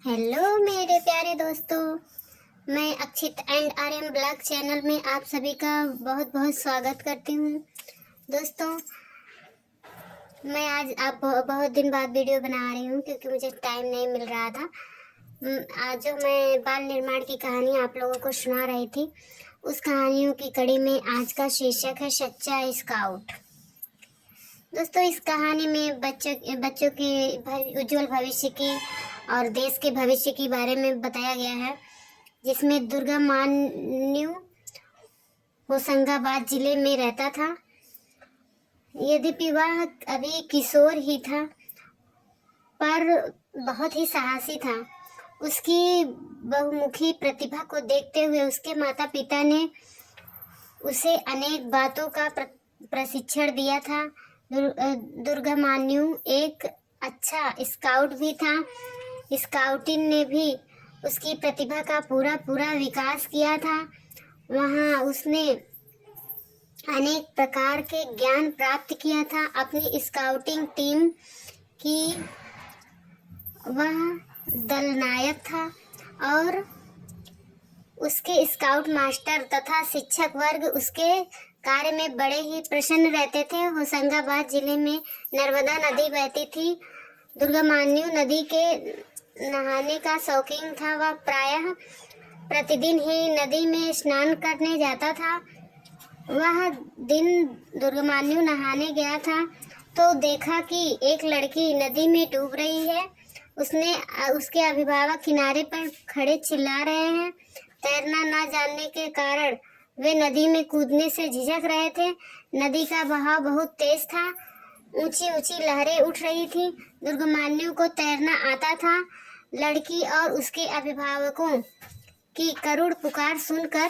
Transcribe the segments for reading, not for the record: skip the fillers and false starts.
Hello मेरे प्यारे दोस्तों, मैं Akshit and Aryan blog channel में आप सभी का बहुत बहुत स्वागत करती हूँ। दोस्तों, मैं आज आप बहुत दिन बाद वीडियो बना रही हूँ क्योंकि मुझे टाइम नहीं मिल रहा था। आज जो मैं बाल निर्माण की कहानी आप लोगों को सुना रही थी, उस कहानियों की कड़ी में आज का शीर्षक है सच्चा स्काउट। दोस्तों, इस कहानी में बच्चों के उज्जवल भविष्य की और देश के भविष्य के बारे में बताया गया है, जिसमें दुर्गा मान्यू होशंगाबाद जिले में रहता था। यद्यपि वह अभी किशोर ही था, पर बहुत ही साहसी था। उसकी बहुमुखी प्रतिभा को देखते हुए उसके माता पिता ने उसे अनेक बातों का प्रशिक्षण दिया था। दुर्गा मान्यू एक अच्छा स्काउट भी था। स्काउटिंग ने भी उसकी प्रतिभा का पूरा विकास किया था। वहाँ उसने अनेक प्रकार के ज्ञान प्राप्त किया था अपनी स्काउटिंग टीम की। वह दलनायक था और उसके स्काउट मास्टर तथा शिक्षक वर्ग उसके कार्य में बड़े ही प्रसन्न रहते थे। होशंगाबाद जिले में नर्मदा नदी बहती थी। दुर्गा मान्यू नदी के नहाने का शौकीन था। वह प्रायः प्रतिदिन ही नदी में स्नान करने जाता था। वह दिन दुर्गा मान्यू नहाने गया था तो देखा कि एक लड़की नदी में डूब रही है। उसके अभिभावक किनारे पर खड़े चिल्ला रहे हैं। तैरना न जानने के कारण वे नदी में कूदने से झिझक रहे थे। नदी का बहाव बहुत तेज था। ऊंची ऊंची लहरें उठ रही थी। दुर्गा मान्यू को तैरना आता था। लड़की और उसके अभिभावकों की करुण पुकार सुनकर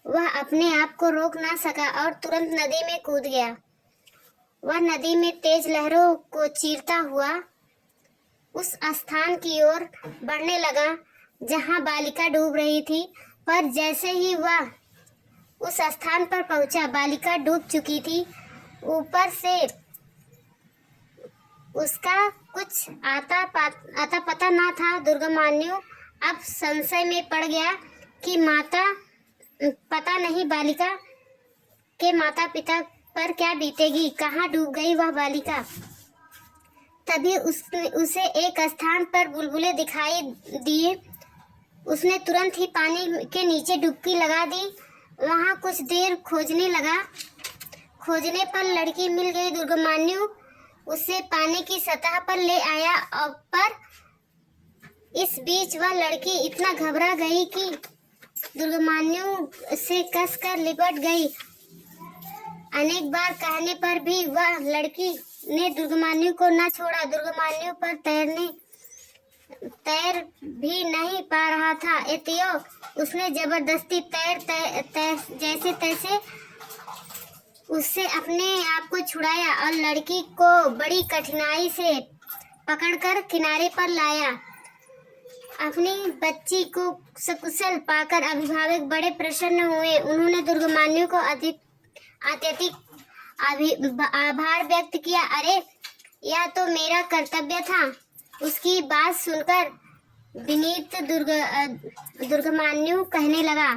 वह अपने आप को रोक ना सका और तुरंत नदी में कूद गया। वह नदी में तेज लहरों को चीरता हुआ उस स्थान की ओर बढ़ने लगा जहां बालिका डूब रही थी। पर जैसे ही वह उस स्थान पर पहुंचा, बालिका डूब चुकी थी। ऊपर से उसका कुछ आता पता ना था। दुर्गा मान्यू अब संशय में पड़ गया कि पता नहीं बालिका के माता पिता पर क्या बीतेगी। कहाँ डूब गई वह बालिका। तभी उसे एक स्थान पर बुलबुले दिखाई दिए। उसने तुरंत ही पानी के नीचे डुबकी लगा दी। वहां कुछ देर खोजने लगा। खोजने पर लड़की मिल गई। दुर्गा मान्यू उसे पानी की सतह पर ले आया पर इस बीच वह लड़की इतना घबरा गई कि दुर्गा मान्यू से कसकर लिपट गई। अनेक बार कहने पर भी वह लड़की ने दुर्गा मान्यू को न छोड़ा। दुर्गा मान्यू पर तैर भी नहीं पा रहा था। एतियो उसने जबरदस्ती जैसे तैसे उससे अपने आप को छुड़ाया और लड़की को बड़ी कठिनाई से पकड़कर किनारे पर लाया। अपनी बच्ची को सकुशल पाकर अभिभावक बड़े प्रसन्न हुए। उन्होंने दुर्गा मान्यू को अत्यधिक आभार व्यक्त किया। अरे, यह तो मेरा कर्तव्य था। उसकी बात सुनकर विनीत दुर्गा मान्यू कहने लगा।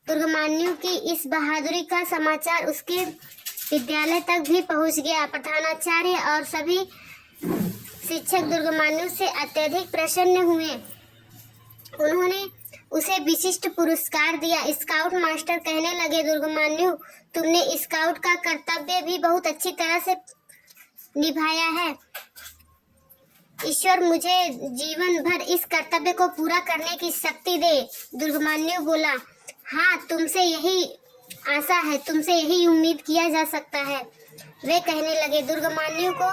दुर्गा मान्यू की इस बहादुरी का समाचार उसके विद्यालय तक भी पहुंच गया। प्रधानाचार्य और सभी शिक्षक दुर्गा मान्यू से अत्यधिक प्रसन्न हुए। उन्होंने उसे विशिष्ट पुरस्कार दिया। स्काउट मास्टर कहने लगे, दुर्गा मान्यू, तुमने स्काउट का कर्तव्य भी बहुत अच्छी तरह से निभाया है। ईश्वर मुझे जीवन भर इस कर्तव्य को पूरा करने की शक्ति दे। दुर्गा मान्यू बोला, हाँ, तुमसे यही आशा है, तुमसे यही उम्मीद किया जा सकता है। वे कहने लगे। दुर्गा मान्यू को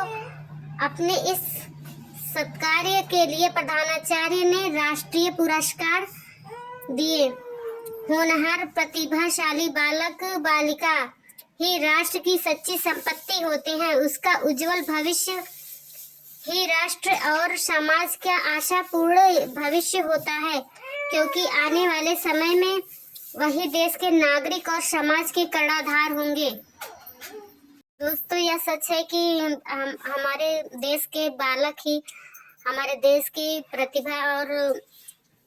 अपने इस सत्कार्य के लिए प्रधानाचार्य ने राष्ट्रीय पुरस्कार दिए। होनहार प्रतिभाशाली बालक बालिका ही राष्ट्र की सच्ची संपत्ति होते हैं। उसका उज्जवल भविष्य ही राष्ट्र और समाज का आशापूर्ण भविष्य होता है, क्योंकि आने वाले समय में वही देश के नागरिक और समाज के कर्णधार होंगे। दोस्तों, यह सच है कि हमारे देश के बालक ही हमारे देश की प्रतिभा और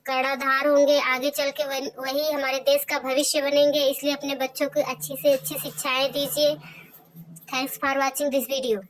कर्णधार होंगे, आगे चल के वही हमारे देश का भविष्य बनेंगे। इसलिए अपने बच्चों को अच्छी से अच्छी शिक्षाएं दीजिए। Thanks for watching this video.